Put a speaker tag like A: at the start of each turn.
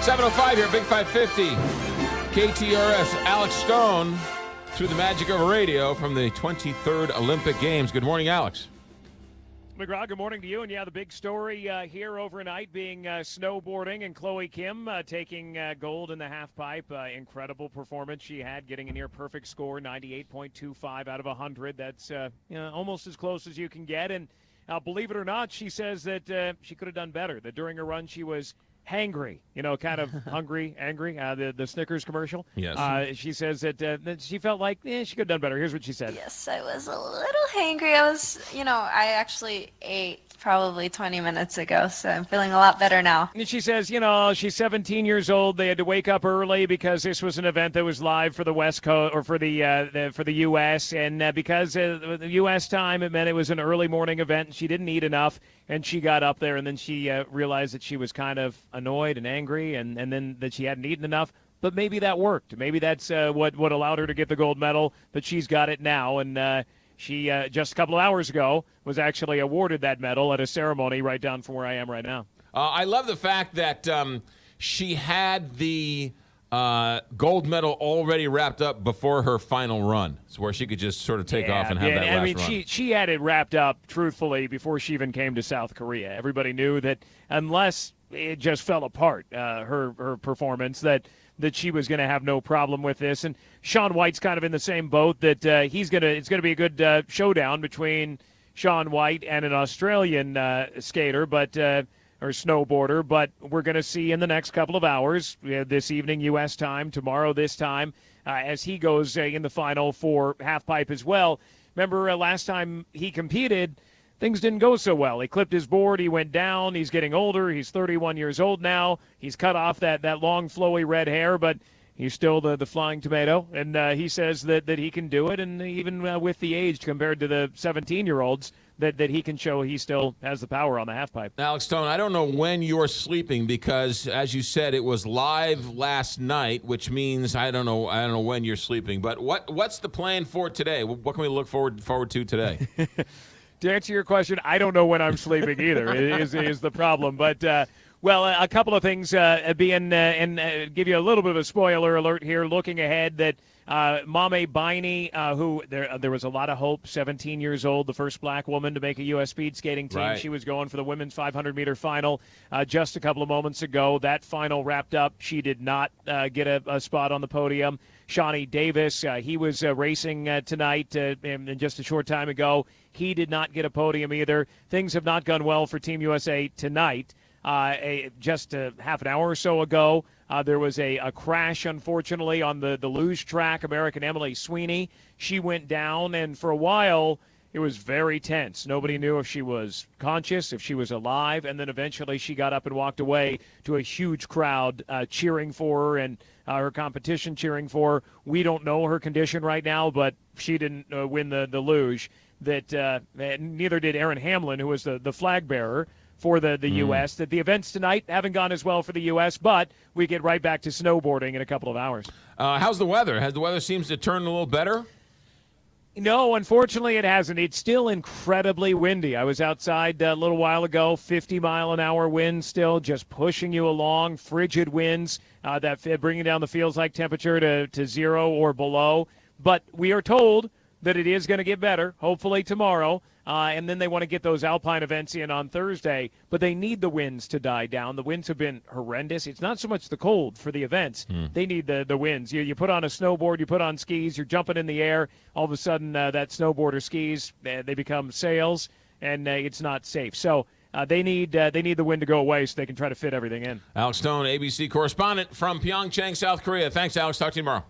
A: 7:05 here, Big 550. KTRS, Alec Stone through the magic of radio from the 23rd Olympic Games. Good morning, Alex.
B: McGraw, good morning to you. And yeah, the big story here overnight being snowboarding and Chloe Kim taking gold in the half pipe. Incredible performance she had, getting a near perfect score, 98.25 out of 100. That's almost as close as you can get. And believe it or not, she says that she could have done better, that during her run she was hangry, kind of hungry, angry, the Snickers commercial.
A: Yes.
B: She says that she felt like she could have done better. Here's what she said.
C: Yes, I was a little hangry. I actually ate probably 20 minutes ago, so I'm feeling a lot better now.
B: And she says, she's 17 years old. They had to wake up early because this was an event that was live for the West Coast or for the U.S. And because the U.S. time, it meant it was an early morning event, and she didn't eat enough. And she got up there, and then she realized that she was kind of annoyed and angry, and then that she hadn't eaten enough. But maybe that worked. Maybe that's what allowed her to get the gold medal, but she's got it now. And she, just a couple of hours ago, was actually awarded that medal at a ceremony right down from where I am right now.
A: I love the fact that she had the gold medal already wrapped up before her final run, so where she could just sort of take off and have that last run.
B: She had it wrapped up, truthfully, before she even came to South Korea. Everybody knew that unless it just fell apart, her performance, that she was going to have no problem with this. And Shaun White's kind of in the same boat, that it's going to be a good showdown between Shaun White and an Australian skater, or snowboarder, but we're going to see in the next couple of hours, this evening U.S. time, tomorrow this time, as he goes in the final for halfpipe as well. Remember last time he competed, things didn't go so well. He clipped his board, he went down, he's getting older, he's 31 years old now, he's cut off that long flowy red hair, but he's still the flying tomato, and he says that he can do it, and even with the age compared to the 17-year-olds, that he can show he still has the power on the halfpipe.
A: Alex Stone, I don't know when you're sleeping because, as you said, it was live last night, which means I don't know when you're sleeping. But what's the plan for today? What can we look forward to today?
B: To answer your question, I don't know when I'm sleeping either. is the problem, but. Well, a couple of things and give you a little bit of a spoiler alert here. Looking ahead, that Mame Biney, who there was a lot of hope, 17 years old, the first black woman to make a U.S. speed skating team.
A: Right.
B: She was going for the women's 500-meter final just a couple of moments ago. That final wrapped up. She did not get a spot on the podium. Shani Davis, he was racing tonight and just a short time ago. He did not get a podium either. Things have not gone well for Team USA tonight. Just a half an hour or so ago, there was a crash, unfortunately, on the luge track. American Emily Sweeney, she went down, and for a while, it was very tense. Nobody knew if she was conscious, if she was alive, and then eventually she got up and walked away to a huge crowd cheering for her and her competition cheering for her. We don't know her condition right now, but she didn't win the luge. Neither did Aaron Hamlin, who was the flag bearer for the U.S. That the events tonight haven't gone as well for the U.S., but we get right back to snowboarding in a couple of hours.
A: How's the weather? Has the weather seems to turn a little better?
B: No, unfortunately it hasn't. It's still incredibly windy. I was outside a little while ago, 50-mile-an-hour winds still, just pushing you along, frigid winds that bringing down the feels-like temperature to 0 or below. But we are told that it is going to get better, hopefully tomorrow. And then they want to get those alpine events in on Thursday, but they need the winds to die down. The winds have been horrendous. It's not so much the cold for the events. They need the winds. You put on a snowboard, you put on skis, you're jumping in the air. All of a sudden, that snowboard or skis, they become sails, and it's not safe. So they need the wind to go away so they can try to fit everything in.
A: Alex Stone, ABC correspondent from Pyeongchang, South Korea. Thanks, Alex. Talk to you tomorrow.